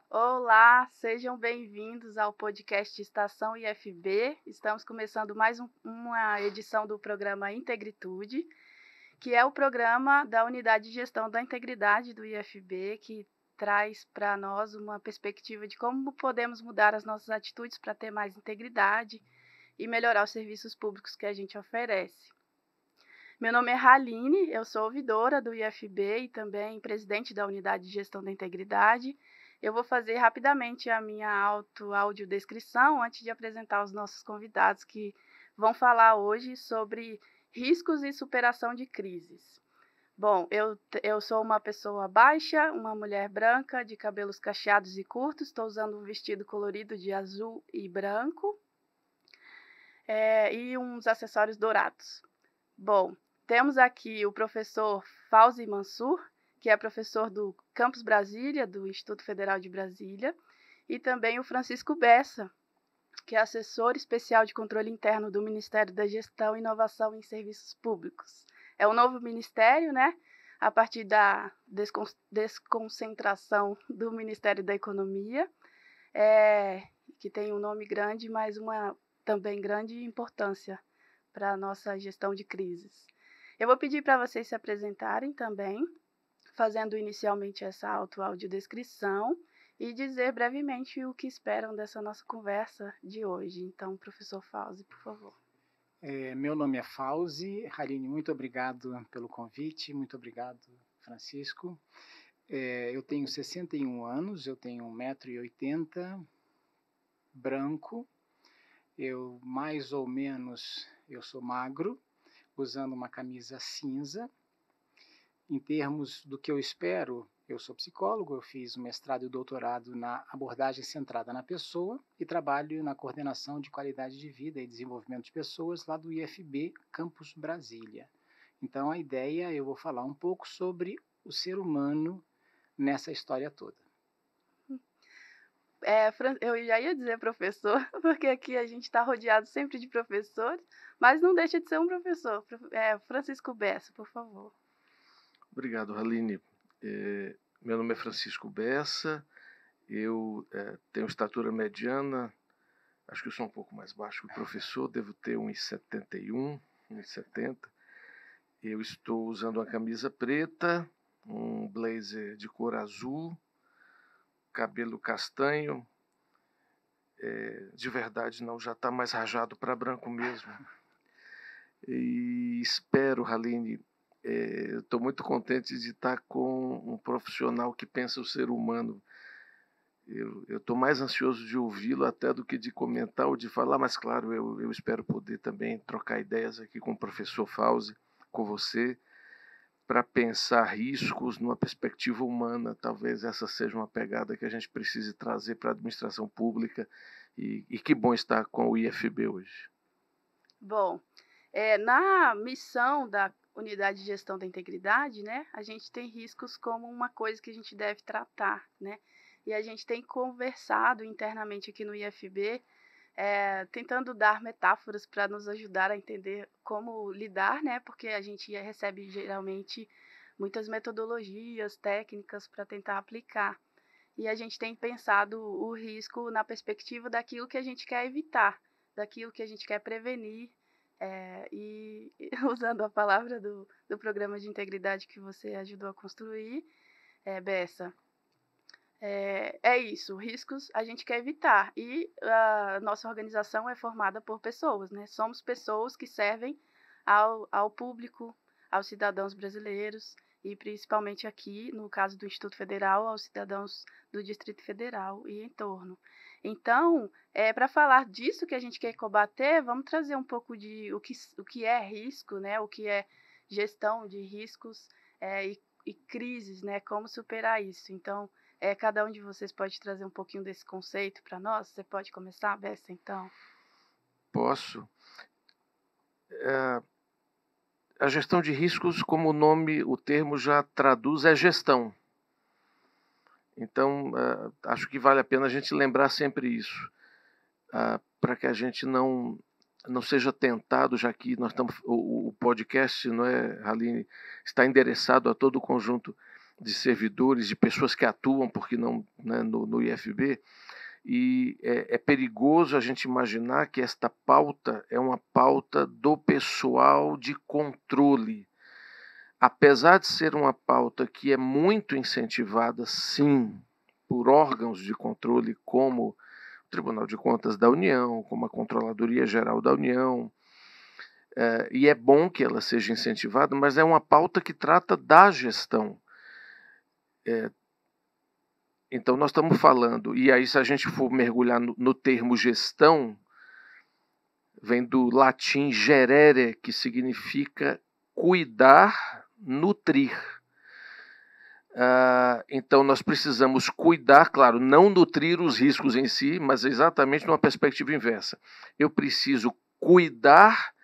Olá, sejam bem-vindos ao podcast Estação IFB. Estamos começando mais uma edição do programa Integritude, que é o programa da Unidade de Gestão da Integridade do IFB, que traz para nós uma perspectiva de como podemos mudar as nossas atitudes para ter mais integridade e melhorar os serviços públicos que a gente oferece. Meu nome é Haline, eu sou ouvidora do IFB e também presidente da Unidade de Gestão da Integridade. Eu vou fazer rapidamente a minha audiodescrição antes de apresentar os nossos convidados que vão falar hoje sobre riscos e superação de crises. Bom, eu sou uma pessoa baixa, uma mulher branca, de cabelos cacheados e curtos, estou usando um vestido colorido de azul e branco e uns acessórios dourados. Bom, temos aqui o professor Fauzi Mansur, que é professor do Campus Brasília, do Instituto Federal de Brasília, e também o Francisco Bessa, que é assessor especial de controle interno do Ministério da Gestão e Inovação em Serviços Públicos. É um novo ministério, né? A partir da desconcentração do Ministério da Economia, que tem um nome grande, mas uma também grande importância para a nossa gestão de crises. Eu vou pedir para vocês se apresentarem também, fazendo inicialmente essa audiodescrição e dizer brevemente o que esperam dessa nossa conversa de hoje. Então, professor Fauzi, por favor. Meu nome é Fauzi. Haline, muito obrigado pelo convite, muito obrigado, Francisco. Eu tenho 61 anos, eu tenho 1,80 m, branco, mais ou menos eu sou magro, usando uma camisa cinza. Em termos do que eu espero, eu sou psicólogo, eu fiz um mestrado e doutorado na abordagem centrada na pessoa e trabalho na coordenação de qualidade de vida e desenvolvimento de pessoas lá do IFB Campus Brasília. Então, a ideia, eu vou falar um pouco sobre o ser humano nessa história toda. Eu já ia dizer professor, porque aqui a gente está rodeado sempre de professores, mas não deixa de ser um professor. Francisco Bessa, por favor. Obrigado, Haline. Meu nome é Francisco Bessa, eu tenho estatura mediana, acho que eu sou um pouco mais baixo que o professor, devo ter 1,71, 1,70. Eu estou usando uma camisa preta, um blazer de cor azul, cabelo castanho, de verdade não, já está mais rajado para branco mesmo. E espero, Haline, estou muito contente de estar com um profissional que pensa o ser humano. Eu estou mais ansioso de ouvi-lo até do que de comentar ou de falar, mas claro, eu espero poder também trocar ideias aqui com o professor Fauzi, com você, para pensar riscos numa perspectiva humana. Talvez essa seja uma pegada que a gente precise trazer para a administração pública e que bom estar com o IFB hoje. Bom, na missão da Unidade de Gestão da Integridade, né, a gente tem riscos como uma coisa que a gente deve tratar, né? E a gente tem conversado internamente aqui no IFB, tentando dar metáforas para nos ajudar a entender como lidar, né? Porque a gente recebe geralmente muitas metodologias, técnicas para tentar aplicar. E a gente tem pensado o risco na perspectiva daquilo que a gente quer evitar, daquilo que a gente quer prevenir. E usando a palavra do programa de integridade que você ajudou a construir, Bessa, isso, riscos a gente quer evitar. E a nossa organização é formada por pessoas, né? Somos pessoas que servem ao público, aos cidadãos brasileiros e principalmente aqui, no caso do Instituto Federal, aos cidadãos do Distrito Federal e em torno. Então, para falar disso que a gente quer combater, vamos trazer um pouco de o que é risco, né? O que é gestão de riscos e crises, né? Como superar isso. Então, cada um de vocês pode trazer um pouquinho desse conceito para nós? Você pode começar, Bessa, então? Posso. A gestão de riscos, como o termo já traduz, é gestão. Então, acho que vale a pena a gente lembrar sempre isso. para que a gente não seja tentado, já que nós estamos, o podcast, não é, Aline, está endereçado a todo o conjunto de servidores, de pessoas que atuam, porque não, né, no IFB, e é perigoso a gente imaginar que esta pauta é uma pauta do pessoal de controle. Apesar de ser uma pauta que é muito incentivada, sim, por órgãos de controle como o Tribunal de Contas da União, como a Controladoria Geral da União, e é bom que ela seja incentivada, mas é uma pauta que trata da gestão. Então nós estamos falando, e aí se a gente for mergulhar no termo gestão, vem do latim gerere, que significa cuidar, nutrir. Então nós precisamos cuidar, claro, não nutrir os riscos em si, mas exatamente numa perspectiva inversa. Eu preciso cuidar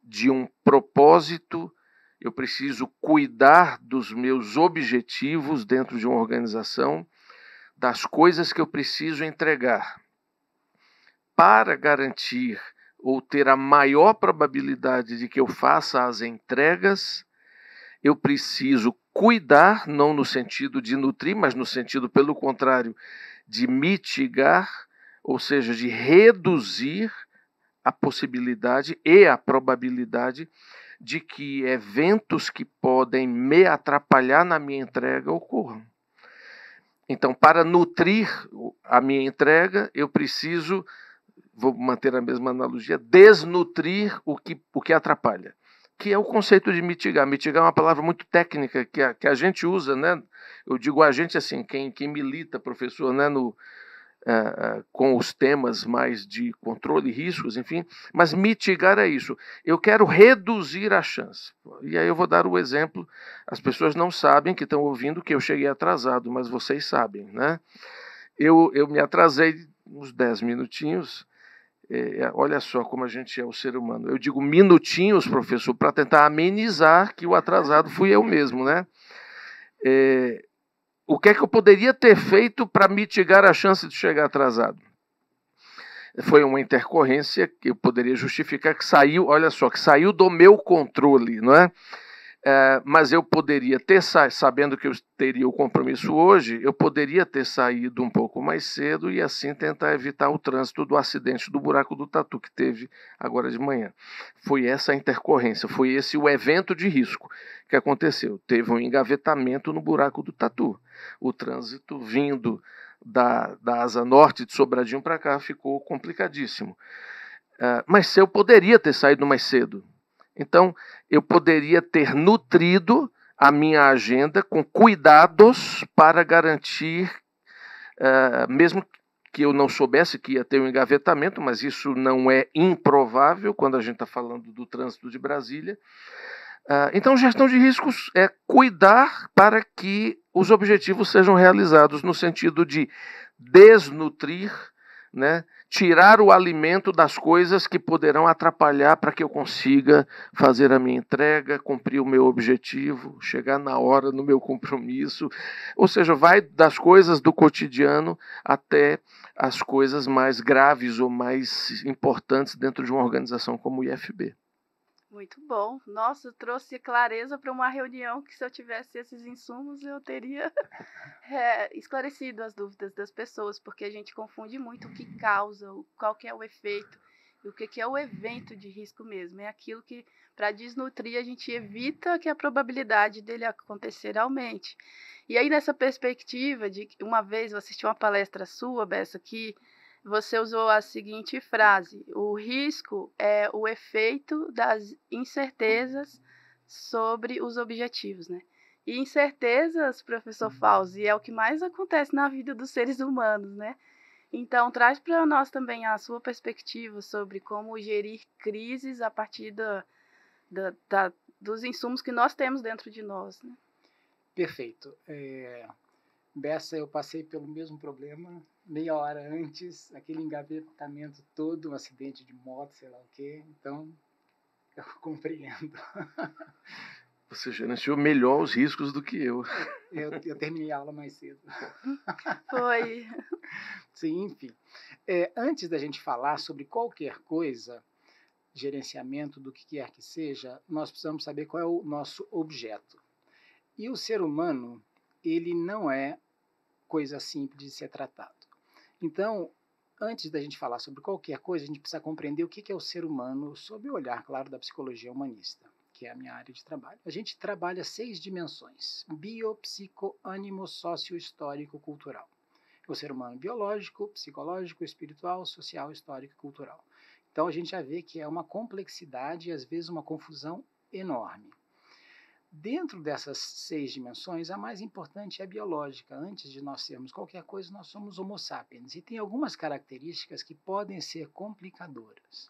de um propósito, eu preciso cuidar dos meus objetivos dentro de uma organização, das coisas que eu preciso entregar. Para garantir ou ter a maior probabilidade de que eu faça as entregas, eu preciso cuidar, não no sentido de nutrir, mas no sentido, pelo contrário, de mitigar, ou seja, de reduzir a possibilidade e a probabilidade de que eventos que podem me atrapalhar na minha entrega ocorram. Então, para nutrir a minha entrega, eu preciso, vou manter a mesma analogia, desnutrir o que atrapalha, que é o conceito de mitigar. Mitigar é uma palavra muito técnica que a gente usa, né? Eu digo a gente assim, quem milita, professor, né, com os temas mais de controle e riscos, enfim, mas mitigar é isso. Eu quero reduzir a chance. E aí eu vou dar o exemplo. As pessoas não sabem que estão ouvindo que eu cheguei atrasado, mas vocês sabem, né? Eu me atrasei uns 10 minutinhos. Olha só como a gente é o ser humano. Eu digo minutinhos, professor, para tentar amenizar que o atrasado fui eu mesmo, né? O que é que eu poderia ter feito para mitigar a chance de chegar atrasado? Foi uma intercorrência que eu poderia justificar que saiu, olha só, que saiu do meu controle, não é? Mas eu poderia ter saído, sabendo que eu teria o compromisso hoje, eu poderia ter saído um pouco mais cedo e assim tentar evitar o trânsito do acidente do buraco do Tatu que teve agora de manhã. Foi essa a intercorrência, foi esse o evento de risco que aconteceu. Teve um engavetamento no buraco do Tatu. O trânsito vindo da asa norte de Sobradinho para cá ficou complicadíssimo. Mas eu poderia ter saído mais cedo. Então, eu poderia ter nutrido a minha agenda com cuidados para garantir, mesmo que eu não soubesse que ia ter um engavetamento, mas isso não é improvável quando a gente está falando do trânsito de Brasília. Então, gestão de riscos é cuidar para que os objetivos sejam realizados no sentido de desnutrir, né? Tirar o alimento das coisas que poderão atrapalhar para que eu consiga fazer a minha entrega, cumprir o meu objetivo, chegar na hora no meu compromisso. Ou seja, vai das coisas do cotidiano até as coisas mais graves ou mais importantes dentro de uma organização como o IFB. Muito bom. Nossa, trouxe clareza para uma reunião que, se eu tivesse esses insumos, eu teria esclarecido as dúvidas das pessoas, porque a gente confunde muito o que causa, qual que é o efeito, e o que é o evento de risco mesmo. É aquilo que, para desnutrir, a gente evita que a probabilidade dele acontecer aumente. E aí, nessa perspectiva de que uma vez eu assisti uma palestra sua, Bessa, que você usou a seguinte frase: o risco é o efeito das incertezas sobre os objetivos, né? E incertezas, professor Fauzi, é o que mais acontece na vida dos seres humanos, né? Então, traz para nós também a sua perspectiva sobre como gerir crises a partir dos insumos que nós temos dentro de nós, né? Perfeito. Bessa, eu passei pelo mesmo problema meia hora antes, aquele engavetamento todo, um acidente de moto, sei lá o quê. Então, eu compreendo. Você gerenciou melhor os riscos do que eu. Eu terminei a aula mais cedo. Foi. Sim, enfim. Antes da gente falar sobre qualquer coisa, gerenciamento do que quer que seja, nós precisamos saber qual é o nosso objeto. E o ser humano, ele não é coisa simples de ser tratado. Então, antes da gente falar sobre qualquer coisa, a gente precisa compreender o que é o ser humano sob o olhar, claro, da psicologia humanista, que é a minha área de trabalho. A gente trabalha 6 dimensões: bio, psico, ânimo, sócio, histórico, cultural. O ser humano biológico, psicológico, espiritual, social, histórico e cultural. Então, a gente já vê que é uma complexidade e, às vezes, uma confusão enorme. Dentro dessas 6 dimensões, a mais importante é a biológica. Antes de nós sermos qualquer coisa, nós somos Homo sapiens. E tem algumas características que podem ser complicadoras.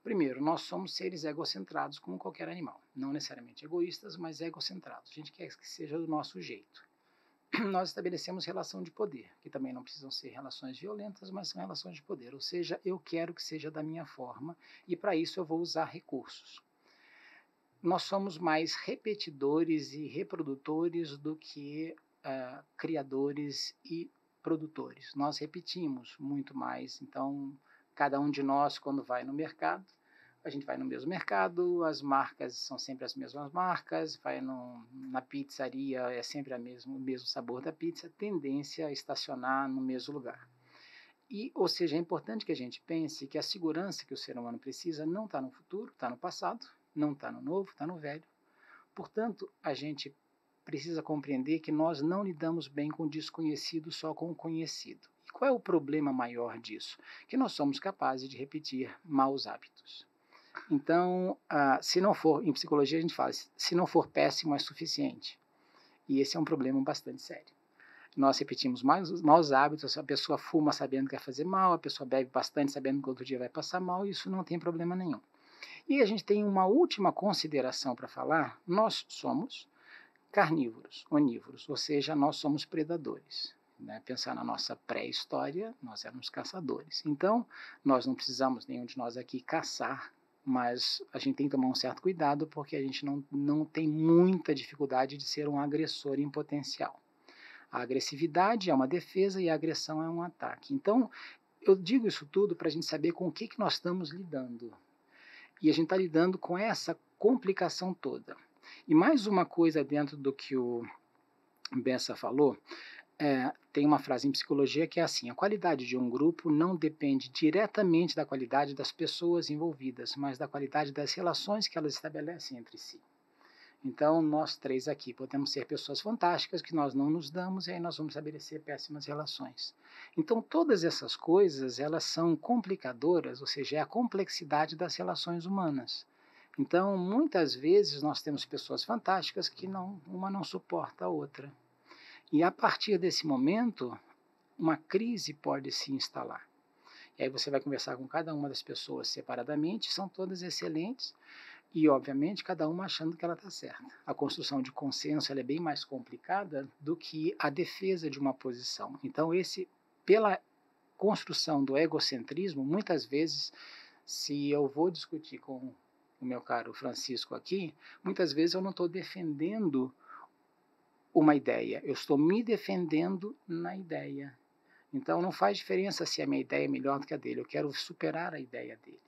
Primeiro, nós somos seres egocentrados como qualquer animal. Não necessariamente egoístas, mas egocentrados. A gente quer que seja do nosso jeito. Nós estabelecemos relação de poder, que também não precisam ser relações violentas, mas são relações de poder. Ou seja, eu quero que seja da minha forma e para isso eu vou usar recursos. Nós somos mais repetidores e reprodutores do que criadores e produtores. Nós repetimos muito mais. Então, cada um de nós, quando vai no mercado, a gente vai no mesmo mercado, as marcas são sempre as mesmas marcas, vai na pizzaria, é sempre o mesmo sabor da pizza, tendência a estacionar no mesmo lugar. Ou seja, é importante que a gente pense que a segurança que o ser humano precisa não está no futuro, está no passado, não está no novo, está no velho. Portanto, a gente precisa compreender que nós não lidamos bem com o desconhecido, só com o conhecido. E qual é o problema maior disso? Que nós somos capazes de repetir maus hábitos. Então, se não for, em psicologia a gente fala, se não for péssimo é suficiente. E esse é um problema bastante sério. Nós repetimos maus hábitos, a pessoa fuma sabendo que vai fazer mal, a pessoa bebe bastante sabendo que outro dia vai passar mal, e isso não tem problema nenhum. E a gente tem uma última consideração para falar: nós somos carnívoros, onívoros, ou seja, nós somos predadores. Pensar na nossa pré-história, nós éramos caçadores. Então, nós não precisamos, nenhum de nós aqui, caçar, mas a gente tem que tomar um certo cuidado porque a gente não tem muita dificuldade de ser um agressor em potencial. A agressividade é uma defesa e a agressão é um ataque. Então, eu digo isso tudo para a gente saber com o que nós estamos lidando. E a gente está lidando com essa complicação toda. E mais uma coisa dentro do que o Bessa falou, tem uma frase em psicologia que é assim: a qualidade de um grupo não depende diretamente da qualidade das pessoas envolvidas, mas da qualidade das relações que elas estabelecem entre si. Então, nós 3 aqui podemos ser pessoas fantásticas que nós não nos damos e aí nós vamos estabelecer péssimas relações. Então, todas essas coisas, elas são complicadoras, ou seja, é a complexidade das relações humanas. Então, muitas vezes nós temos pessoas fantásticas que uma não suporta a outra. E a partir desse momento, uma crise pode se instalar. E aí você vai conversar com cada uma das pessoas separadamente, são todas excelentes, e, obviamente, cada uma achando que ela está certa. A construção de consenso ela é bem mais complicada do que a defesa de uma posição. Então, pela construção do egocentrismo, muitas vezes, se eu vou discutir com o meu caro Francisco aqui, muitas vezes eu não estou defendendo uma ideia, eu estou me defendendo na ideia. Então, não faz diferença se a minha ideia é melhor do que a dele, eu quero superar a ideia dele.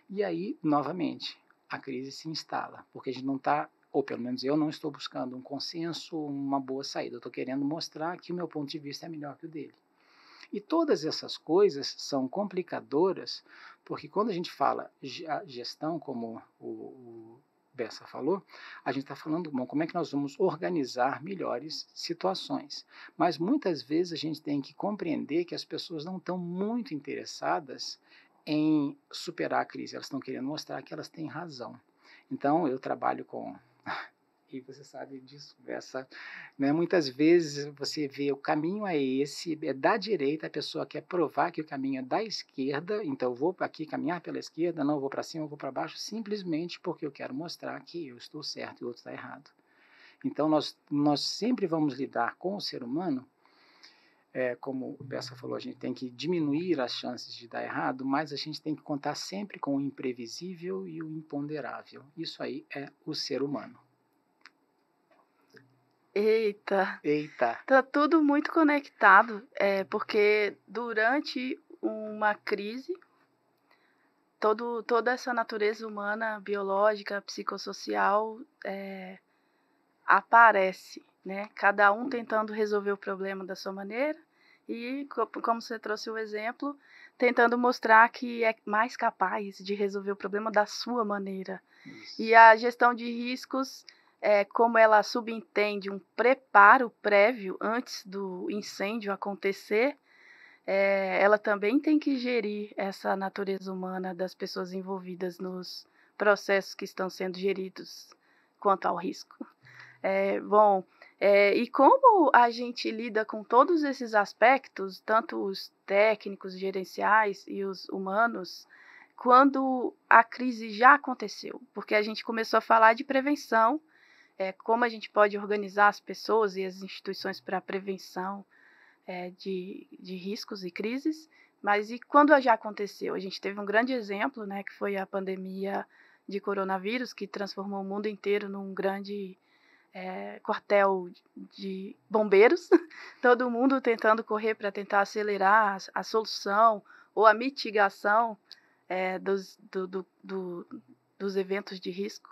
E aí, novamente, a crise se instala, porque a gente não está, ou pelo menos eu não estou buscando um consenso, uma boa saída. Eu estou querendo mostrar que o meu ponto de vista é melhor que o dele. E todas essas coisas são complicadoras, porque quando a gente fala gestão, como o Bessa falou, a gente está falando, bom, como é que nós vamos organizar melhores situações. Mas muitas vezes a gente tem que compreender que as pessoas não estão muito interessadas em superar a crise, elas estão querendo mostrar que elas têm razão. Então, eu trabalho com, e você sabe disso, muitas vezes você vê o caminho é esse, é da direita, a pessoa quer provar que o caminho é da esquerda, então eu vou aqui caminhar pela esquerda, não vou para cima, eu vou para baixo, simplesmente porque eu quero mostrar que eu estou certo e o outro está errado. Então, nós sempre vamos lidar com o ser humano, como o Bessa falou, a gente tem que diminuir as chances de dar errado, mas a gente tem que contar sempre com o imprevisível e o imponderável. Isso aí é o ser humano. Eita, Eita. tá tudo muito conectado, porque durante uma crise, toda essa natureza humana, biológica, psicossocial, aparece, né? Cada um tentando resolver o problema da sua maneira e, como você trouxe o exemplo, tentando mostrar que é mais capaz de resolver o problema da sua maneira. Isso. E a gestão de riscos, como ela subentende um preparo prévio antes do incêndio acontecer, ela também tem que gerir essa natureza humana das pessoas envolvidas nos processos que estão sendo geridos quanto ao risco. E como a gente lida com todos esses aspectos, tanto os técnicos, gerenciais e os humanos, quando a crise já aconteceu? Porque a gente começou a falar de prevenção, como a gente pode organizar as pessoas e as instituições para a prevenção de riscos e crises, mas e quando já aconteceu? A gente teve um grande exemplo, né, que foi a pandemia de coronavírus, que transformou o mundo inteiro num grande quartel de bombeiros, todo mundo tentando correr para tentar acelerar a solução ou a mitigação dos eventos de risco.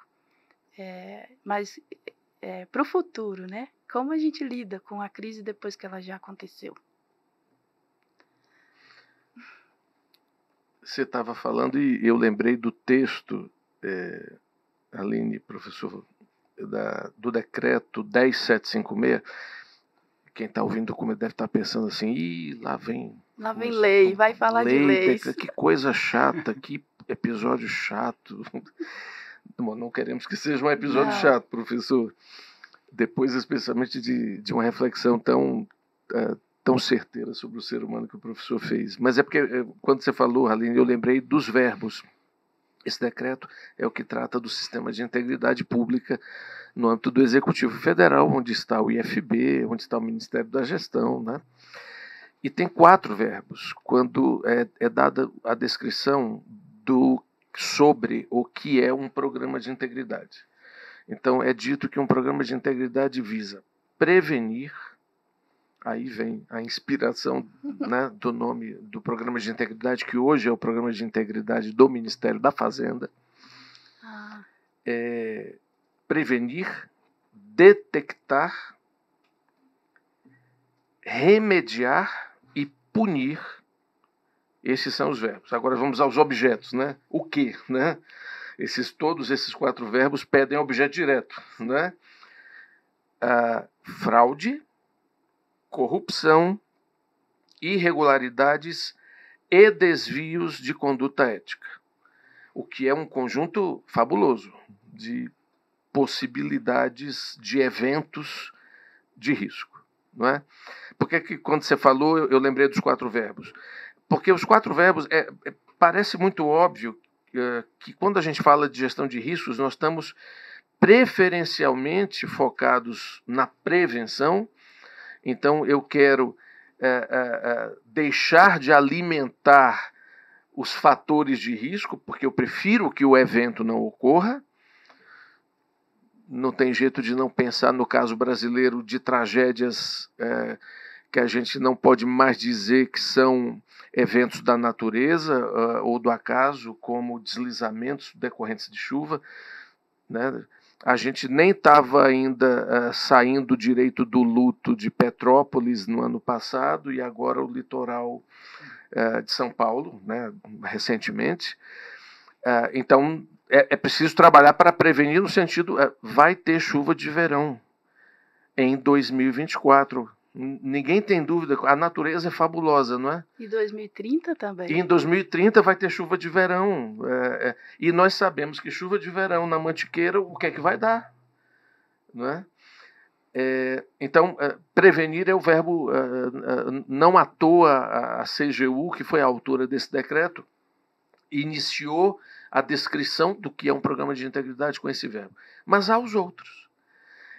Mas para o futuro, né? Como a gente lida com a crise depois que ela já aconteceu? Você estava falando e eu lembrei do texto, Aline, professor, do decreto 10756. Quem está ouvindo o documento deve estar pensando assim, lá vem lei, vai falar de leis. Que coisa chata, que episódio chato. Não queremos que seja um episódio chato, professor. Depois, especialmente de uma reflexão tão certeira sobre o ser humano que o professor fez. Mas é porque, quando você falou, Aline, eu lembrei dos verbos. Esse decreto é o que trata do sistema de integridade pública no âmbito do Executivo Federal, onde está o IFB, onde está o Ministério da Gestão, né? E tem 4 verbos. Quando é dada a descrição sobre o que é um programa de integridade. Então, é dito que um programa de integridade visa prevenir, aí vem a inspiração, né, do nome do programa de integridade, que hoje é o programa de integridade do Ministério da Fazenda. Prevenir, detectar, remediar e punir. Esses são os verbos. Agora vamos aos objetos, né? O que, né? Todos esses 4 verbos pedem objeto direto, né? Fraude, corrupção, irregularidades e desvios de conduta ética. O que é um conjunto fabuloso de possibilidades de eventos de risco, não é? Porque que quando você falou, eu lembrei dos 4 verbos. Porque os 4 verbos, parece muito óbvio que quando a gente fala de gestão de riscos, nós estamos preferencialmente focados na prevenção. Então, eu quero deixar de alimentar os fatores de risco, porque eu prefiro que o evento não ocorra. Não tem jeito de não pensar no caso brasileiro de tragédias que a gente não pode mais dizer que são eventos da natureza ou do acaso, como deslizamentos decorrentes de chuva, né? A gente nem estava ainda saindo direito do luto de Petrópolis no ano passado e agora o litoral de São Paulo, né, recentemente. Então, é preciso trabalhar para prevenir no sentido, vai ter chuva de verão em 2024. Ninguém tem dúvida, a natureza é fabulosa, não é? E 2030 também. E em 2030 vai ter chuva de verão. E nós sabemos que chuva de verão na Mantiqueira, o que é que vai dar? Não é? Então, prevenir é o verbo, não à toa a CGU, que foi a autora desse decreto, iniciou a descrição do que é um programa de integridade com esse verbo. Mas há os outros.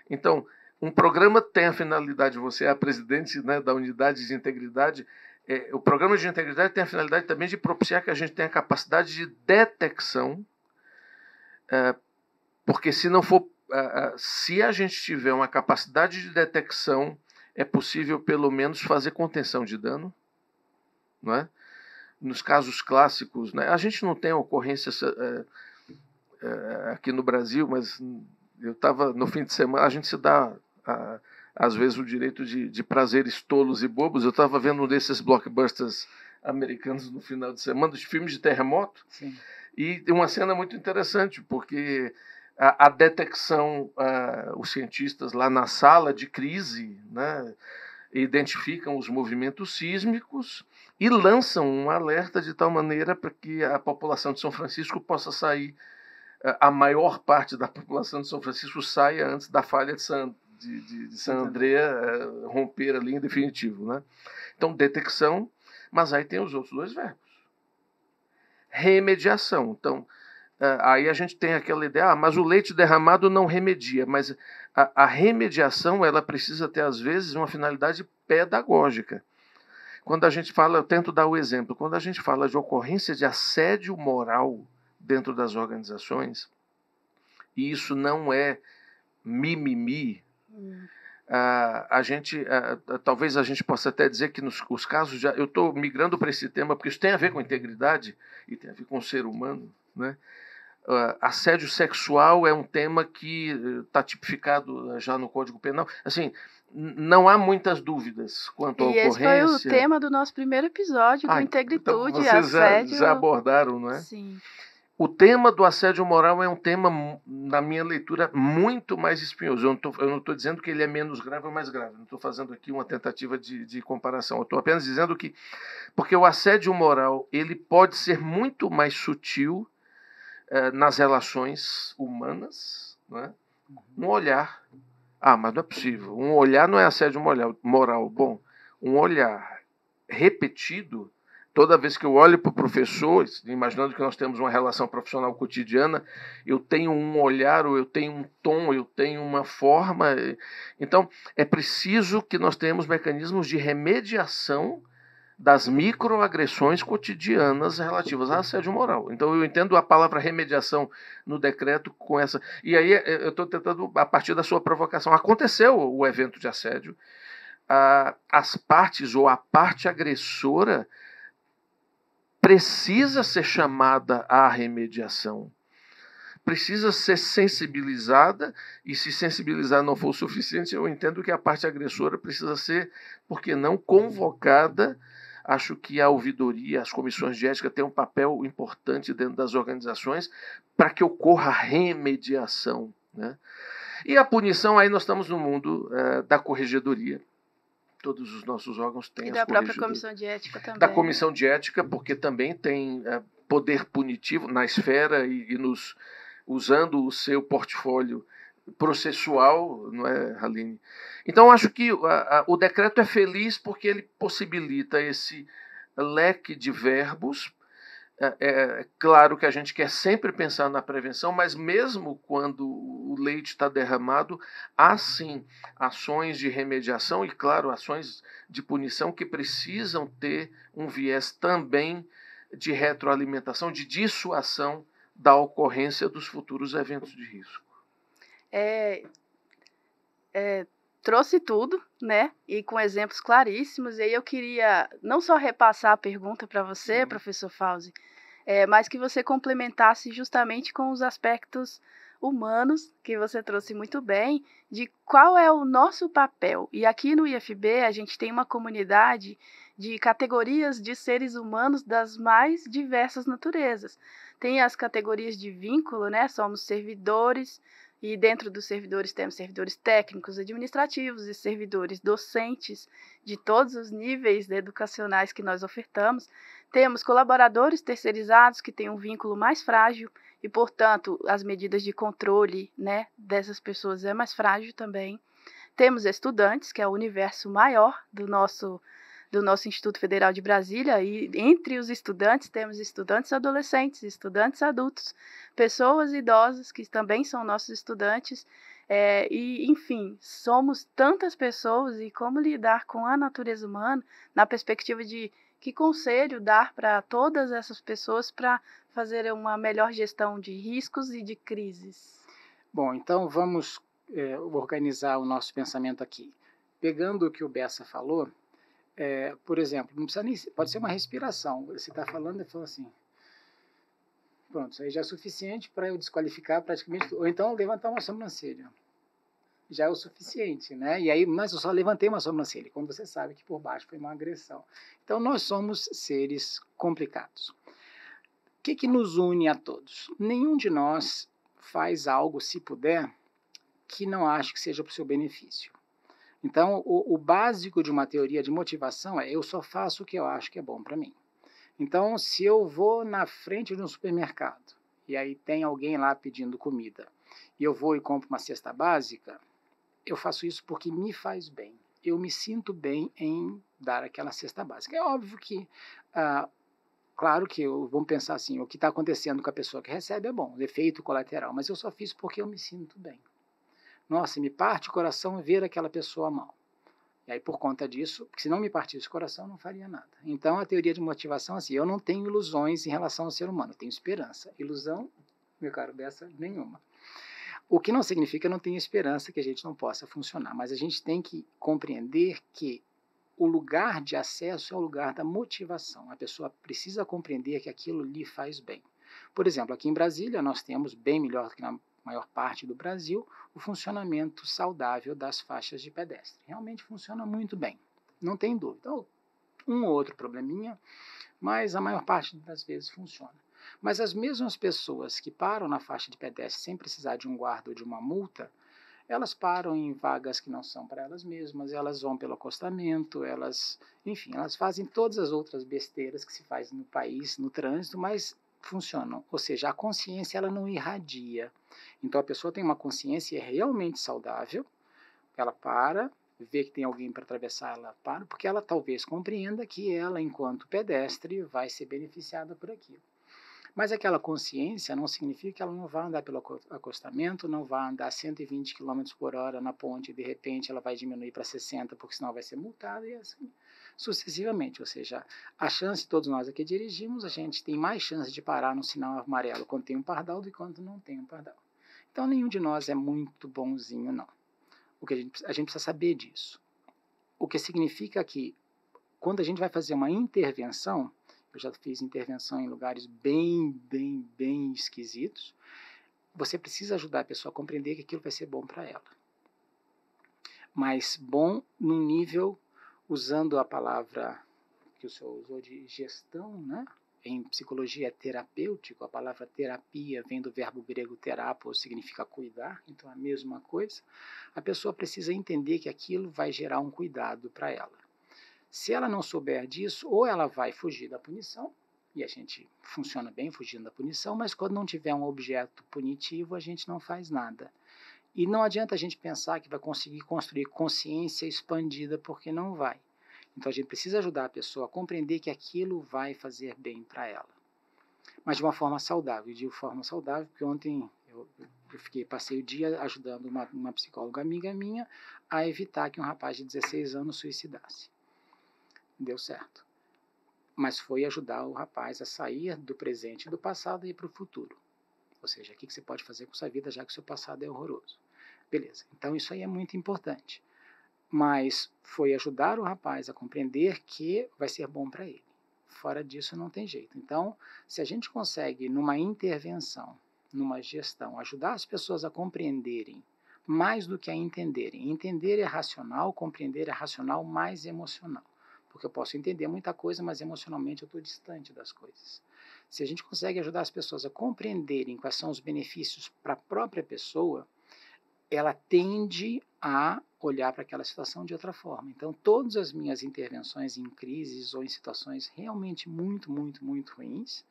Então, um programa tem a finalidade, você é a presidente, né, da unidade de integridade, o programa de integridade tem a finalidade também de propiciar que a gente tenha a capacidade de detecção, porque se não for se a gente tiver uma capacidade de detecção, é possível pelo menos fazer contenção de dano, não é? Nos casos clássicos, né? A gente não tem ocorrências aqui no Brasil, mas eu estava no fim de semana, a gente se dá às vezes o direito de prazeres tolos e bobos. Eu estava vendo um desses blockbusters americanos no final de semana, dos filmes de terremoto. Sim. E uma cena muito interessante, porque a detecção, os cientistas lá na sala de crise, né, identificam os movimentos sísmicos e lançam um alerta de tal maneira para que a população de São Francisco possa sair, a maior parte da população de São Francisco saia antes da falha de San Andrea romper ali em definitivo, né? Então, detecção, mas aí tem os outros dois verbos. Remediação. Então, aí a gente tem aquela ideia, mas o leite derramado não remedia, mas a remediação, ela precisa ter, às vezes, uma finalidade pedagógica. Quando a gente fala, eu tento dar o exemplo, quando a gente fala de ocorrência de assédio moral dentro das organizações, e isso não é mimimi, talvez a gente possa até dizer que nos casos, eu estou migrando para esse tema, porque isso tem a ver com integridade e tem a ver com o ser humano, né? Assédio sexual é um tema que está tipificado já no Código Penal. Assim, não há muitas dúvidas quanto à ocorrência. E esse foi o tema do nosso primeiro episódio, do Integritude, então vocês assédio. Já abordaram, não é? Sim. O tema do assédio moral é um tema, na minha leitura, muito mais espinhoso. Eu não estou dizendo que ele é menos grave ou mais grave. Não estou fazendo aqui uma tentativa de comparação. Eu estou apenas dizendo que... Porque o assédio moral ele pode ser muito mais sutil nas relações humanas, não é? Um olhar. Mas não é possível. Um olhar não é assédio moral. Bom, um olhar repetido, toda vez que eu olho para o professor, imaginando que nós temos uma relação profissional cotidiana, eu tenho um olhar, ou eu tenho um tom, eu tenho uma forma. Então, é preciso que nós tenhamos mecanismos de remediação das microagressões cotidianas relativas a assédio moral. Então, eu entendo a palavra remediação no decreto com essa... E aí, eu estou tentando, a partir da sua provocação, aconteceu o evento de assédio, as partes ou a parte agressora precisa ser chamada à remediação, precisa ser sensibilizada, e se sensibilizar não for o suficiente, eu entendo que a parte agressora precisa ser, por que não, convocada. Acho que a ouvidoria, as comissões de ética têm um papel importante dentro das organizações para que ocorra a remediação, né? E a punição, aí nós estamos no mundo da corregedoria. Todos os nossos órgãos têm e da própria comissão de ética também. Da comissão de ética, porque também tem poder punitivo na esfera e usando o seu portfólio processual, não é, Haline? Então, acho que o decreto é feliz porque ele possibilita esse leque de verbos. É claro que a gente quer sempre pensar na prevenção, mas mesmo quando o leite está derramado, há sim ações de remediação e, claro, ações de punição que precisam ter um viés também de retroalimentação, de dissuasão da ocorrência dos futuros eventos de risco. Trouxe tudo, né? E com exemplos claríssimos. E aí eu queria não só repassar a pergunta para você, professor Fauzi, mas que você complementasse justamente com os aspectos humanos, que você trouxe muito bem, de qual é o nosso papel. E aqui no IFB a gente tem uma comunidade de categorias de seres humanos das mais diversas naturezas. Tem as categorias de vínculo, né? Somos servidores, e dentro dos servidores temos servidores técnicos, administrativos e servidores docentes de todos os níveis educacionais que nós ofertamos. Temos colaboradores terceirizados que têm um vínculo mais frágil e, portanto, as medidas de controle, né, dessas pessoas é mais frágil também. Temos estudantes, que é o universo maior do nosso Instituto Federal de Brasília, e entre os estudantes temos estudantes adolescentes, estudantes adultos, pessoas idosas que também são nossos estudantes, e enfim, somos tantas pessoas, e como lidar com a natureza humana na perspectiva de que conselho dar para todas essas pessoas para fazer uma melhor gestão de riscos e de crises? Bom, então vamos organizar o nosso pensamento aqui. Pegando o que o Bessa falou, por exemplo, não precisa nem, pode ser uma respiração. Você está falando e fala assim, pronto, isso aí já é suficiente para eu desqualificar praticamente tudo. Ou então levantar uma sobrancelha. Já é o suficiente, né? E aí, mas eu só levantei uma sobrancelha, quando você sabe que por baixo foi uma agressão. Então, nós somos seres complicados. O que nos une a todos? Nenhum de nós faz algo, se puder, que não ache que seja para o seu benefício. Então, o básico de uma teoria de motivação é eu só faço o que eu acho que é bom para mim. Então, se eu vou na frente de um supermercado e aí tem alguém lá pedindo comida e eu vou e compro uma cesta básica, eu faço isso porque me faz bem. Eu me sinto bem em dar aquela cesta básica. É óbvio que, claro que vamos pensar assim, o que está acontecendo com a pessoa que recebe é bom, efeito colateral, mas eu só fiz porque eu me sinto bem. Nossa, me parte o coração ver aquela pessoa mal. E aí, por conta disso, porque se não me partisse o coração, eu não faria nada. Então, a teoria de motivação é assim, eu não tenho ilusões em relação ao ser humano, eu tenho esperança. Ilusão, meu caro Bessa, nenhuma. O que não significa que eu não tenho esperança que a gente não possa funcionar, mas a gente tem que compreender que o lugar de acesso é o lugar da motivação. A pessoa precisa compreender que aquilo lhe faz bem. Por exemplo, aqui em Brasília, nós temos, bem melhor do que na maior parte do Brasil, o funcionamento saudável das faixas de pedestre. Realmente funciona muito bem, não tem dúvida. Um ou outro probleminha, mas a maior parte das vezes funciona. Mas as mesmas pessoas que param na faixa de pedestre sem precisar de um guarda ou de uma multa, elas param em vagas que não são para elas mesmas, elas vão pelo acostamento, enfim, elas fazem todas as outras besteiras que se faz no país, no trânsito, mas funcionam. Ou seja, a consciência ela não irradia. Então a pessoa tem uma consciência realmente saudável, ela para, vê que tem alguém para atravessar, ela para, porque ela talvez compreenda que ela, enquanto pedestre, vai ser beneficiada por aquilo. Mas aquela consciência não significa que ela não vai andar pelo acostamento, não vai andar a 120 km por hora na ponte e de repente ela vai diminuir para 60 porque senão vai ser multada e assim sucessivamente. Ou seja, a chance, todos nós aqui dirigimos, a gente tem mais chance de parar no sinal amarelo quando tem um pardal do que quando não tem um pardal. Então nenhum de nós é muito bonzinho, não. A gente precisa saber disso. O que significa que quando a gente vai fazer uma intervenção, eu já fiz intervenção em lugares bem esquisitos, você precisa ajudar a pessoa a compreender que aquilo vai ser bom para ela. Mas bom num nível, usando a palavra que o senhor usou de gestão, né? Em psicologia é terapêutico, a palavra terapia vem do verbo grego terapos, significa cuidar, então é a mesma coisa. A pessoa precisa entender que aquilo vai gerar um cuidado para ela. Se ela não souber disso, ou ela vai fugir da punição, e a gente funciona bem fugindo da punição, mas quando não tiver um objeto punitivo, a gente não faz nada. E não adianta a gente pensar que vai conseguir construir consciência expandida, porque não vai. Então a gente precisa ajudar a pessoa a compreender que aquilo vai fazer bem para ela. Mas de uma forma saudável. Eu digo forma saudável, porque ontem eu passei o dia ajudando uma psicóloga amiga minha a evitar que um rapaz de 16 anos suicidasse. Deu certo. Mas foi ajudar o rapaz a sair do presente e do passado e ir para o futuro. Ou seja, o que você pode fazer com sua vida, já que o seu passado é horroroso. Beleza, então isso aí é muito importante. Mas foi ajudar o rapaz a compreender que vai ser bom para ele. Fora disso não tem jeito. Então, se a gente consegue, numa intervenção, numa gestão, ajudar as pessoas a compreenderem mais do que a entenderem. Entender é racional, compreender é racional mais emocional. Porque eu posso entender muita coisa, mas emocionalmente eu estou distante das coisas. Se a gente consegue ajudar as pessoas a compreenderem quais são os benefícios para a própria pessoa, ela tende a olhar para aquela situação de outra forma. Então, todas as minhas intervenções em crises ou em situações realmente muito ruins,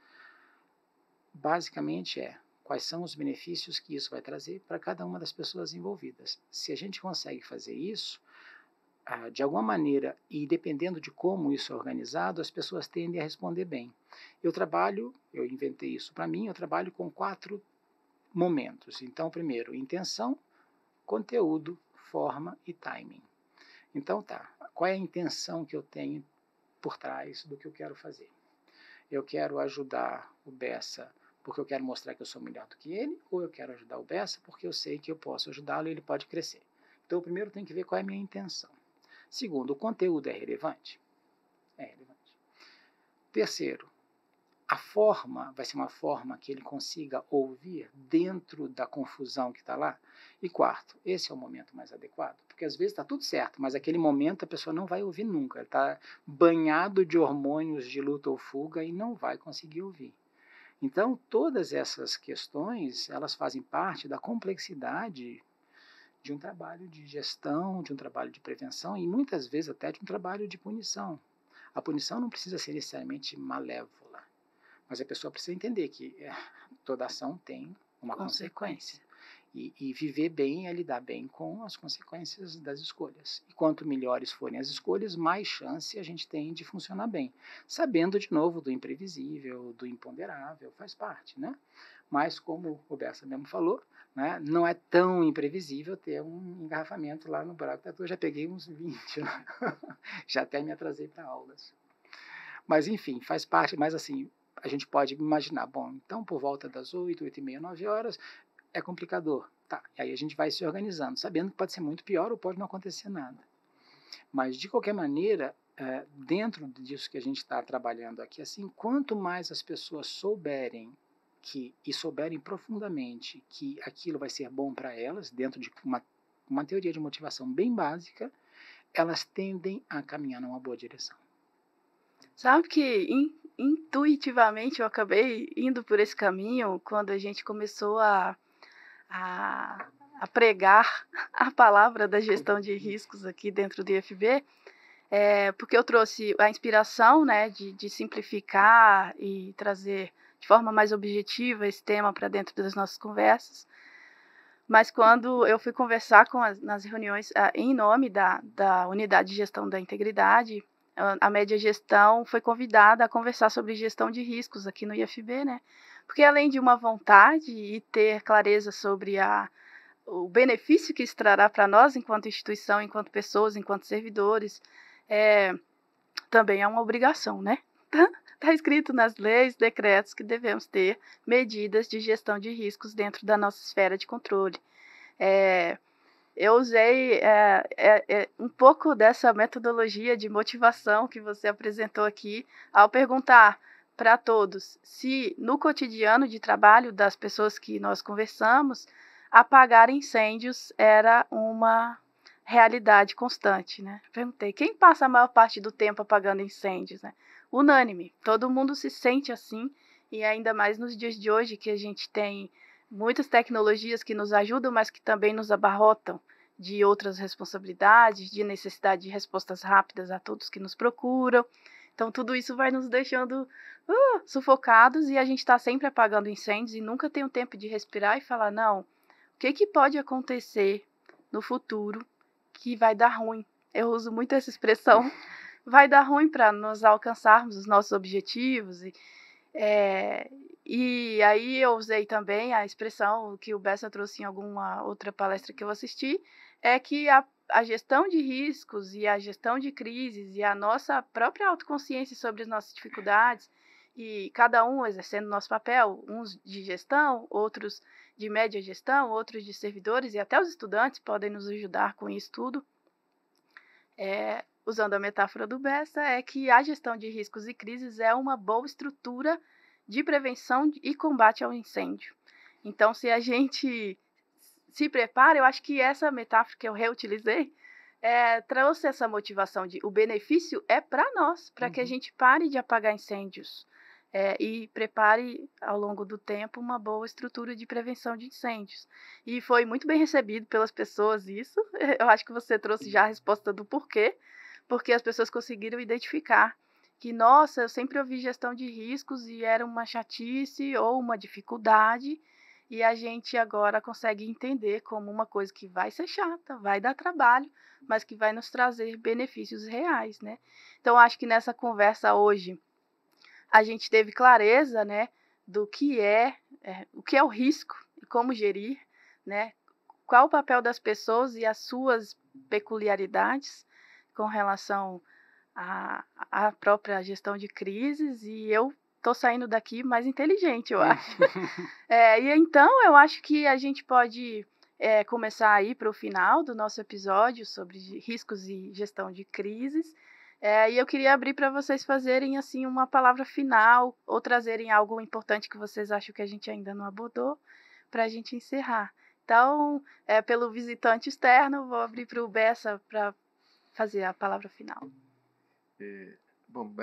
basicamente quais são os benefícios que isso vai trazer para cada uma das pessoas envolvidas. Se a gente consegue fazer isso, de alguma maneira, e dependendo de como isso é organizado, as pessoas tendem a responder bem. Eu inventei isso para mim, eu trabalho com 4 momentos. Então, primeiro, intenção, conteúdo, forma e timing. Então qual é a intenção que eu tenho por trás do que eu quero fazer? Eu quero ajudar o Bessa porque eu quero mostrar que eu sou melhor do que ele, ou eu quero ajudar o Bessa porque eu sei que eu posso ajudá-lo e ele pode crescer. Então, o primeiro tem que ver qual é a minha intenção. Segundo, o conteúdo é relevante? É relevante. Terceiro, a forma vai ser uma forma que ele consiga ouvir dentro da confusão que está lá. E quarto, esse é o momento mais adequado, porque às vezes está tudo certo, mas aquele momento a pessoa não vai ouvir nunca. Ele está banhado de hormônios de luta ou fuga e não vai conseguir ouvir. Então, todas essas questões, elas fazem parte da complexidade de um trabalho de gestão, de um trabalho de prevenção e muitas vezes até de um trabalho de punição. A punição não precisa ser necessariamente malévola, mas a pessoa precisa entender que toda ação tem uma consequência. E viver bem é lidar bem com as consequências das escolhas. E quanto melhores forem as escolhas, mais chance a gente tem de funcionar bem. Sabendo, de novo, do imprevisível, do imponderável, faz parte, né? Mas, como o Bessa mesmo falou, né, não é tão imprevisível ter um engarrafamento lá no buraco da tua. Eu já peguei uns 20, né? Já até me atrasei para aulas. Mas, enfim, faz parte. Mas, assim, a gente pode imaginar, bom, então por volta das 8, 8h30, 9 horas, é complicador. Tá, e aí a gente vai se organizando, sabendo que pode ser muito pior ou pode não acontecer nada. Mas, de qualquer maneira, dentro disso que a gente está trabalhando aqui, assim, quanto mais as pessoas souberem e souberem profundamente que aquilo vai ser bom para elas, dentro de uma teoria de motivação bem básica, elas tendem a caminhar numa boa direção. Sabe que intuitivamente eu acabei indo por esse caminho quando a gente começou a pregar a palavra da gestão de riscos aqui dentro do IFB, porque eu trouxe a inspiração, né, de simplificar e trazer de forma mais objetiva esse tema para dentro das nossas conversas. Mas quando eu fui conversar nas reuniões em nome da Unidade de Gestão da Integridade, a Média Gestão foi convidada a conversar sobre gestão de riscos aqui no IFB, né? Porque além de uma vontade e ter clareza sobre o benefício que isso trará para nós enquanto instituição, enquanto pessoas, enquanto servidores, também é uma obrigação, né? Está escrito nas leis, decretos que devemos ter medidas de gestão de riscos dentro da nossa esfera de controle. Eu usei um pouco dessa metodologia de motivação que você apresentou aqui ao perguntar para todos se no cotidiano de trabalho das pessoas que nós conversamos, apagar incêndios era uma realidade constante, né? Perguntei, quem passa a maior parte do tempo apagando incêndios, né? Unânime, todo mundo se sente assim, e ainda mais nos dias de hoje que a gente tem muitas tecnologias que nos ajudam, mas que também nos abarrotam de outras responsabilidades, de necessidade de respostas rápidas a todos que nos procuram. Então, tudo isso vai nos deixando sufocados e a gente está sempre apagando incêndios e nunca tem o tempo de respirar e falar, não, o que pode acontecer no futuro que vai dar ruim? Eu uso muito essa expressão, vai dar ruim para nós alcançarmos os nossos objetivos. E aí eu usei também a expressão que o Bessa trouxe em alguma outra palestra que eu assisti, é que a gestão de riscos e a gestão de crises e a nossa própria autoconsciência sobre as nossas dificuldades, e cada um exercendo nosso papel, uns de gestão, outros de média gestão, outros de servidores, e até os estudantes podem nos ajudar com isso tudo, usando a metáfora do Bessa, é que a gestão de riscos e crises é uma boa estrutura de prevenção e combate ao incêndio. Então, se a gente se prepara, eu acho que essa metáfora que eu reutilizei trouxe essa motivação de o benefício é para nós, para que a gente pare de apagar incêndios e prepare ao longo do tempo uma boa estrutura de prevenção de incêndios. E foi muito bem recebido pelas pessoas isso. Eu acho que você trouxe já a resposta do porquê, porque as pessoas conseguiram identificar que, nossa, eu sempre ouvi gestão de riscos e era uma chatice ou uma dificuldade, e a gente agora consegue entender como uma coisa que vai ser chata, vai dar trabalho, mas que vai nos trazer benefícios reais, né? Então, acho que nessa conversa hoje a gente teve clareza, né, do que o que é o risco e como gerir, né? Qual o papel das pessoas e as suas peculiaridades com relação à própria gestão de crises, e eu tô saindo daqui mais inteligente, eu acho. E então eu acho que a gente pode começar aí para o final do nosso episódio sobre riscos e gestão de crises. E eu queria abrir para vocês fazerem assim uma palavra final ou trazerem algo importante que vocês acham que a gente ainda não abordou para a gente encerrar. Então, pelo visitante externo, vou abrir para o Bessa para fazer a palavra final. Bom,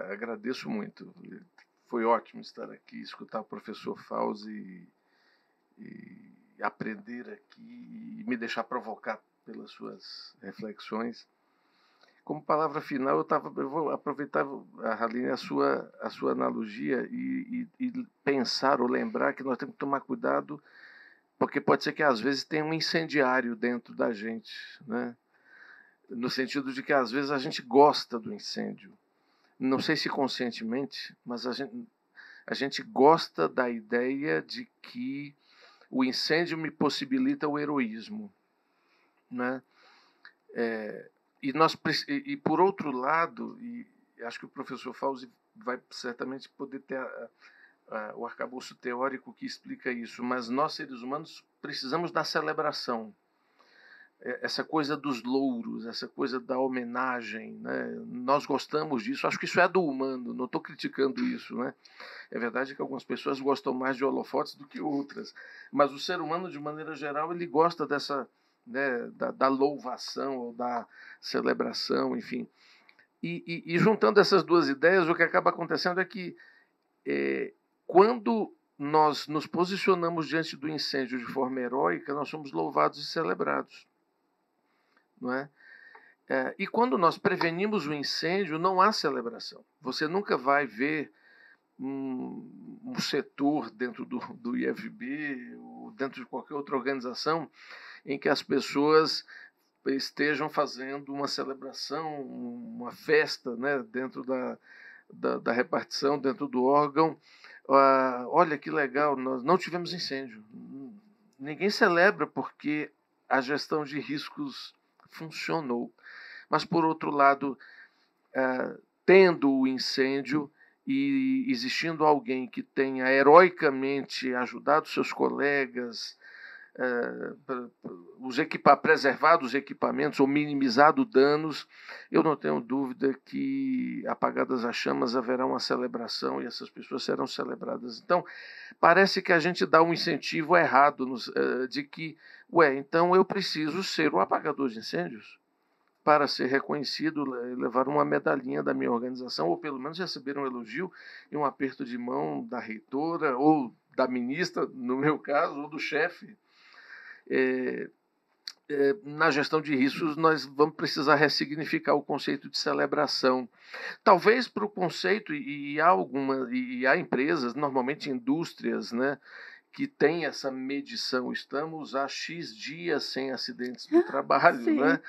agradeço muito. Foi ótimo estar aqui, escutar o professor Fauzi e aprender aqui e me deixar provocar pelas suas reflexões. Como palavra final, eu vou aproveitar, Haline, a sua analogia e pensar ou lembrar que nós temos que tomar cuidado, porque pode ser que às vezes tenha um incendiário dentro da gente, né? No sentido de que às vezes a gente gosta do incêndio. Não sei se conscientemente, mas a gente gosta da ideia de que o incêndio me possibilita o heroísmo, né? E por outro lado, e acho que o professor Fauzi vai certamente poder ter o arcabouço teórico que explica isso, mas nós, seres humanos, precisamos da celebração. Essa coisa dos louros, essa coisa da homenagem, né? Nós gostamos disso, acho que isso é do humano, não estou criticando isso, né? É verdade que algumas pessoas gostam mais de holofotes do que outras, mas o ser humano, de maneira geral, ele gosta dessa, né, da louvação, ou da celebração, enfim. E juntando essas duas ideias, o que acaba acontecendo é que quando nós nos posicionamos diante do incêndio de forma heróica, nós somos louvados e celebrados. Não é? E quando nós prevenimos o incêndio, não há celebração. Você nunca vai ver um setor dentro do IFB ou dentro de qualquer outra organização em que as pessoas estejam fazendo uma celebração, uma festa, né, dentro da repartição, dentro do órgão. Olha que legal, nós não tivemos incêndio. Ninguém celebra porque a gestão de riscos funcionou. Mas, por outro lado, tendo o incêndio e existindo alguém que tenha heroicamente ajudado seus colegas, preservado os equipamentos ou minimizado danos, eu não tenho dúvida que, apagadas as chamas, haverá uma celebração e essas pessoas serão celebradas. Então, parece que a gente dá um incentivo errado de que, então eu preciso ser o apagador de incêndios para ser reconhecido, levar uma medalhinha da minha organização, ou pelo menos receber um elogio e um aperto de mão da reitora, ou da ministra, no meu caso, ou do chefe. Na gestão de riscos, nós vamos precisar ressignificar o conceito de celebração. Talvez para o conceito, e há empresas, normalmente indústrias, né, que têm essa medição. Estamos há X dias sem acidentes do trabalho, né?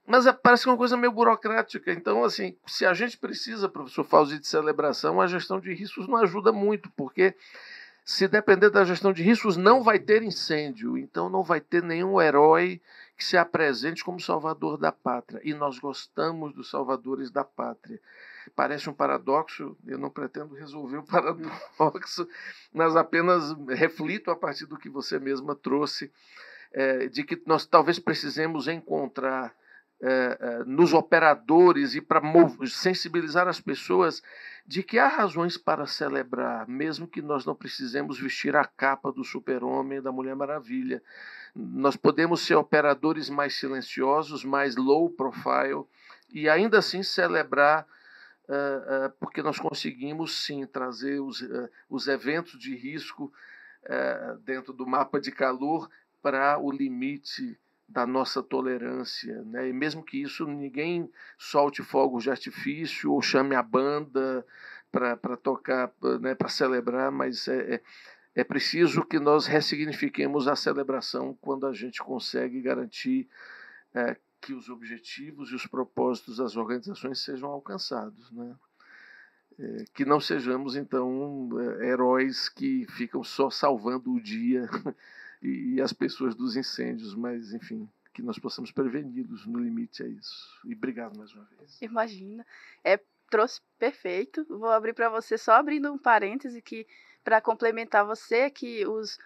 Mas parece uma coisa meio burocrática. Então, assim, se a gente precisa, professor Fauzi, de celebração, a gestão de riscos não ajuda muito, porque se depender da gestão de riscos, não vai ter incêndio. Então, não vai ter nenhum herói que se apresente como salvador da pátria. E nós gostamos dos salvadores da pátria. Parece um paradoxo, eu não pretendo resolver o paradoxo, mas apenas reflito a partir do que você mesma trouxe, de que nós talvez precisemos encontrar nos operadores e para sensibilizar as pessoas de que há razões para celebrar, mesmo que nós não precisemos vestir a capa do super-homem e da Mulher Maravilha. Nós podemos ser operadores mais silenciosos, mais low profile, e ainda assim celebrar, porque nós conseguimos sim trazer os eventos de risco dentro do mapa de calor para o limite da nossa tolerância, né? E mesmo que isso ninguém solte fogos de artifício ou chame a banda para tocar, né, para celebrar, mas é preciso que nós ressignifiquemos a celebração quando a gente consegue garantir que os objetivos e os propósitos das organizações sejam alcançados, né? Que não sejamos, então, heróis que ficam só salvando o dia e as pessoas dos incêndios, mas, enfim, que nós possamos preveni-los no limite a isso. E obrigado mais uma vez. Imagina. trouxe perfeito. Vou abrir para você, só abrindo um parêntese, que para complementar você, que os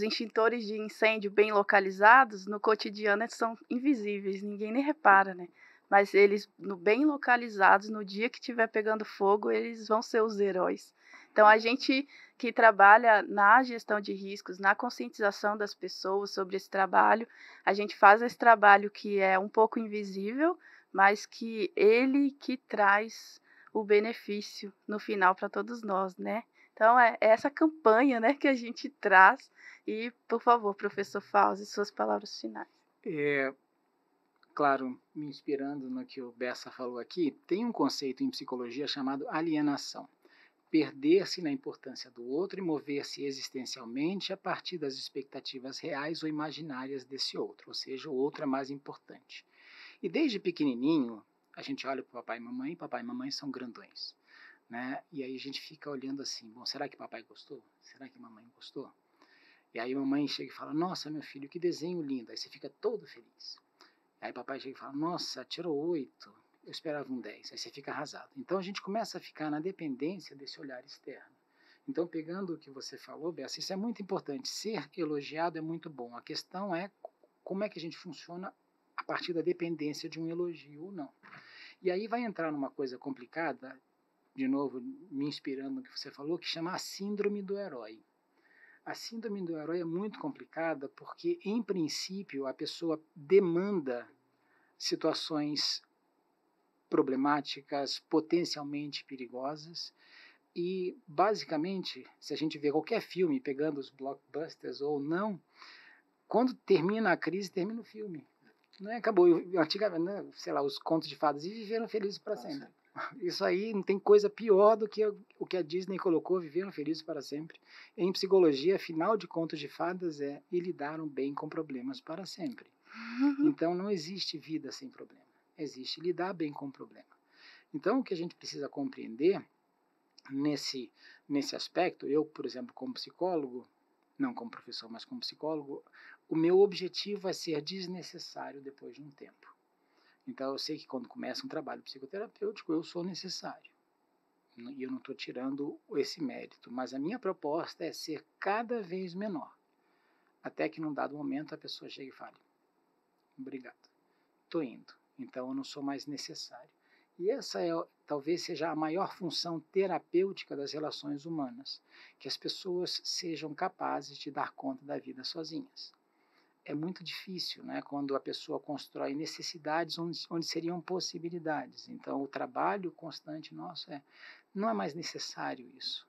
extintores de incêndio bem localizados, no cotidiano, eles são invisíveis, ninguém nem repara, né? Mas eles, bem localizados, no dia que estiver pegando fogo, eles vão ser os heróis. Então, a gente que trabalha na gestão de riscos, na conscientização das pessoas sobre esse trabalho, a gente faz esse trabalho que é um pouco invisível, mas que ele que traz o benefício no final para todos nós, né? Então, é essa campanha, né, que a gente traz. E, por favor, professor Fauzi, suas palavras finais. Claro, me inspirando no que o Bessa falou aqui, tem um conceito em psicologia chamado alienação. Perder-se na importância do outro e mover-se existencialmente a partir das expectativas reais ou imaginárias desse outro, ou seja, o outro é mais importante. E desde pequenininho, a gente olha para papai e mamãe são grandões, né? E aí a gente fica olhando assim, bom, será que papai gostou? Será que mamãe gostou? E aí a mamãe chega e fala, nossa, meu filho, que desenho lindo. Aí você fica todo feliz. Aí papai chega e fala, nossa, tirou 8, eu esperava um 10. Aí você fica arrasado. Então a gente começa a ficar na dependência desse olhar externo. Então, pegando o que você falou, Bessa, isso é muito importante. Ser elogiado é muito bom. A questão é como é que a gente funciona a partir da dependência de um elogio ou não. E aí vai entrar numa coisa complicada, de novo, me inspirando no que você falou, que chama a síndrome do herói. A síndrome do herói é muito complicada porque, em princípio, a pessoa demanda situações problemáticas, potencialmente perigosas, e, basicamente, se a gente vê qualquer filme, pegando os blockbusters ou não, quando termina a crise, termina o filme. Né? Acabou. Antigamente, né, sei lá, os contos de fadas, e viveram felizes para sempre. Isso aí não tem coisa pior do que o que a Disney colocou, viveram felizes para sempre. Em psicologia, final de contos de fadas e lidaram bem com problemas para sempre. Então não existe vida sem problema. Existe lidar bem com o problema. Então o que a gente precisa compreender nesse aspecto, eu, por exemplo, como psicólogo, não como professor, mas como psicólogo, o meu objetivo é ser desnecessário depois de um tempo. Então, eu sei que quando começa um trabalho psicoterapêutico, eu sou necessário. E eu não estou tirando esse mérito. Mas a minha proposta é ser cada vez menor. Até que num dado momento a pessoa chega e fale, obrigado, estou indo. Então, eu não sou mais necessário. E essa talvez seja a maior função terapêutica das relações humanas. Que as pessoas sejam capazes de dar conta da vida sozinhas. É muito difícil, né, quando a pessoa constrói necessidades onde seriam possibilidades. Então, o trabalho constante nosso não é mais necessário isso.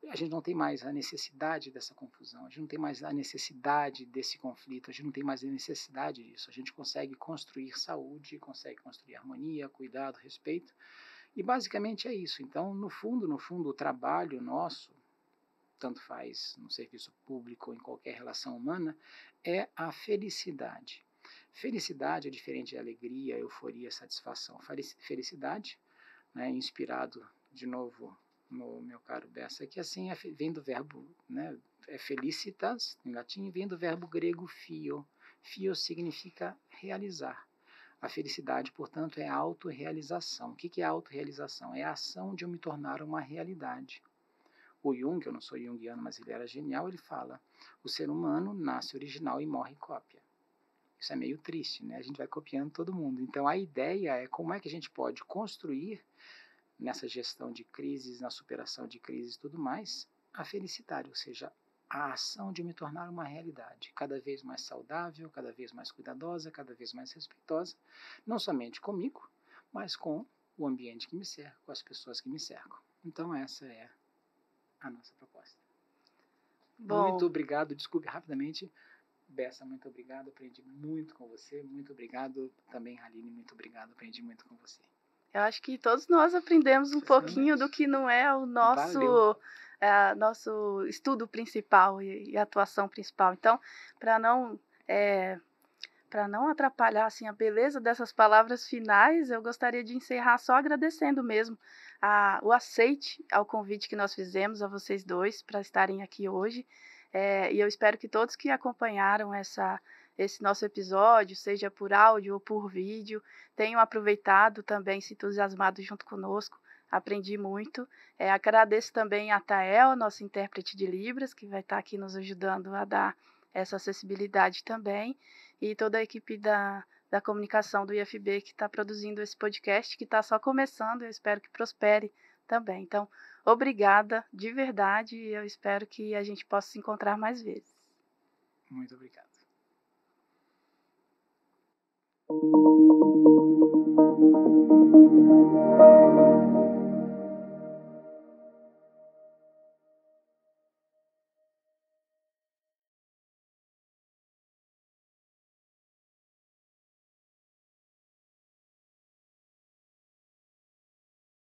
A gente não tem mais a necessidade dessa confusão, a gente não tem mais a necessidade desse conflito, a gente não tem mais a necessidade disso. A gente consegue construir saúde, consegue construir harmonia, cuidado, respeito. E basicamente é isso. Então, no fundo, o trabalho nosso, tanto faz no serviço público ou em qualquer relação humana, é a felicidade. Felicidade é diferente de alegria, euforia, satisfação. Felicidade, né, inspirado de novo no meu caro Bessa, que assim vem do verbo, né, felicitas, em latim, vem do verbo grego fio. Fio significa realizar. A felicidade, portanto, é a autorrealização. O que é a autorrealização? É a ação de eu me tornar uma realidade. O Jung, eu não sou junguiano, mas ele era genial, ele fala, o ser humano nasce original e morre cópia. Isso é meio triste, né? A gente vai copiando todo mundo. Então a ideia é como é que a gente pode construir, nessa gestão de crises, na superação de crises e tudo mais, a felicidade, ou seja, a ação de me tornar uma realidade, cada vez mais saudável, cada vez mais cuidadosa, cada vez mais respeitosa, não somente comigo, mas com o ambiente que me cerca, com as pessoas que me cercam. Então essa é a nossa proposta. Bom, muito obrigado, desculpe rapidamente, Bessa, muito obrigado, aprendi muito com você, muito obrigado também, Haline, muito obrigado, aprendi muito com você. Eu acho que todos nós aprendemos um pouquinho do que não é o nosso estudo principal e atuação principal. Então, para não atrapalhar assim, a beleza dessas palavras finais, eu gostaria de encerrar só agradecendo mesmo o aceite ao convite que nós fizemos a vocês dois para estarem aqui hoje. E eu espero que todos que acompanharam esse nosso episódio, seja por áudio ou por vídeo. Tenham aproveitado também, se entusiasmado junto conosco. Aprendi muito. Agradeço também a Tael, nossa intérprete de Libras, que vai estar aqui nos ajudando a dar essa acessibilidade também, e toda a equipe da comunicação do IFB que está produzindo esse podcast, que está só começando, eu espero que prospere também. Então, obrigada, de verdade, e eu espero que a gente possa se encontrar mais vezes. Muito obrigado.